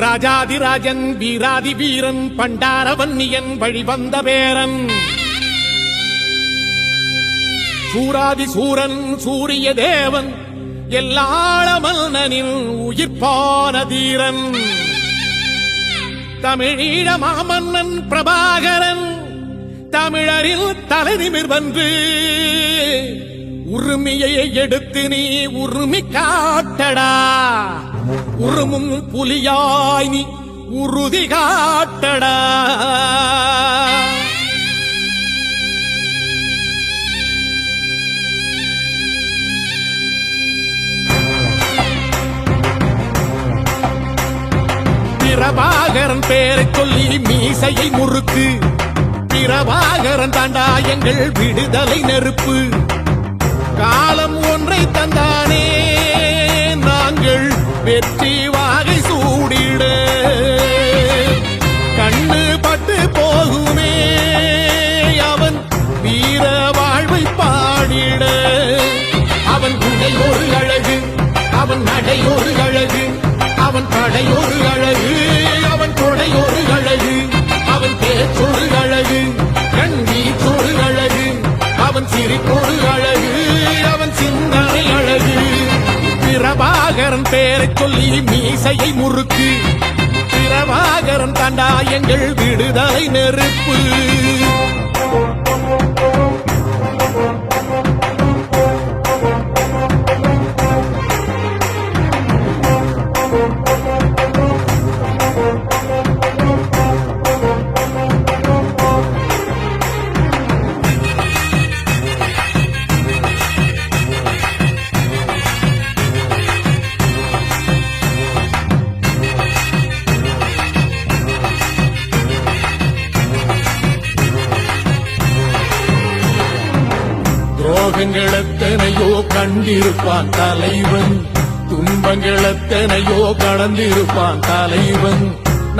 ராஜாதிராஜன் வீராதி வீரன் பண்டாரவன்னியன் வழிவந்த பேரன் சூராதி சூரன் சூரிய தேவன் எல்லாள மன்னனின் உயிர்ப்பான தீரன் தமிழீழ மாமன்னன் பிரபாகரன் தமிழரில் தலைநிமிர் வந்து உரிமையை எடுத்து நீ உரிமை காட்டடா உருமும் புலியாய் நீ உறுதி காட்டடா பிரபாகரன் பேரை சொல்லி மீசையை முறுக்கு பிரபாகரன் தாண்டா எங்கள் விடுதலை நெருப்பு காலம் ஒன்றை தந்தானே நாங்கள் வெற்றி வாகை சூடிட கண்ணு பட்டு போகுமே அவன் வீர வாழ்வை பாடிட அவன் குடை ஒரு அழகு அவன் நடை ஒரு அழகு அவன் படை ஒரு அழகு அவன் கொடை ஒரு அழகு அவன் பேச்சொரு அழகு கண் வீச்சொரு அழகு அவன் சிரிப்பொரு அழகு அவன் சிந்தனை அழகு பிரபாகரன் பேரை சொல்லி மீசையை முறுக்கு பிரபாகரன் தாண்டா எங்கள் விடுதலை நெருப்பு துரோகங்கள் எத்தனையோ கண்டிருப்பான் தலைவன் துன்பங்கள் எத்தனையோ கடந்திருப்பான் தலைவன்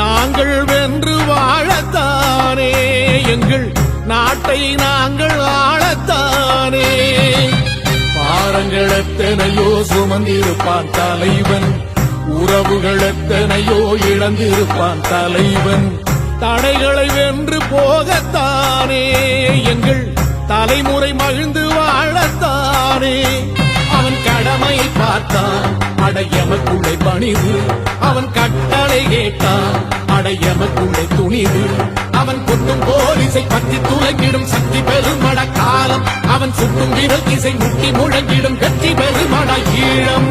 நாங்கள் வென்று வாழத்தானே எங்கள் நாட்டை நாங்கள் ஆளத்தானே பாரங்கள் எத்தனையோ சுமந்திருப்பான் தலைவன் உறவுகள் எத்தனையோ இழந்திருப்பான் தலைவன் தடைகளை வென்று போகத்தானே எங்கள் தலைமுறை மகிழ்ந்து வாழத்தானே அவன் கடமை பார்த்தான் அடையமக்குள்ளே பணிவு அவன் கட்டளை கேட்டான் அடையமக்குள்ளே துணிவு அவன் குத்தும் போலீசை பற்றி துளைக்கிடும் சக்தி பெருமட காலம் அவன் சுட்டும் விரல் திசை முட்டி முழங்கிடும் கட்சி பெருமட ஈழம்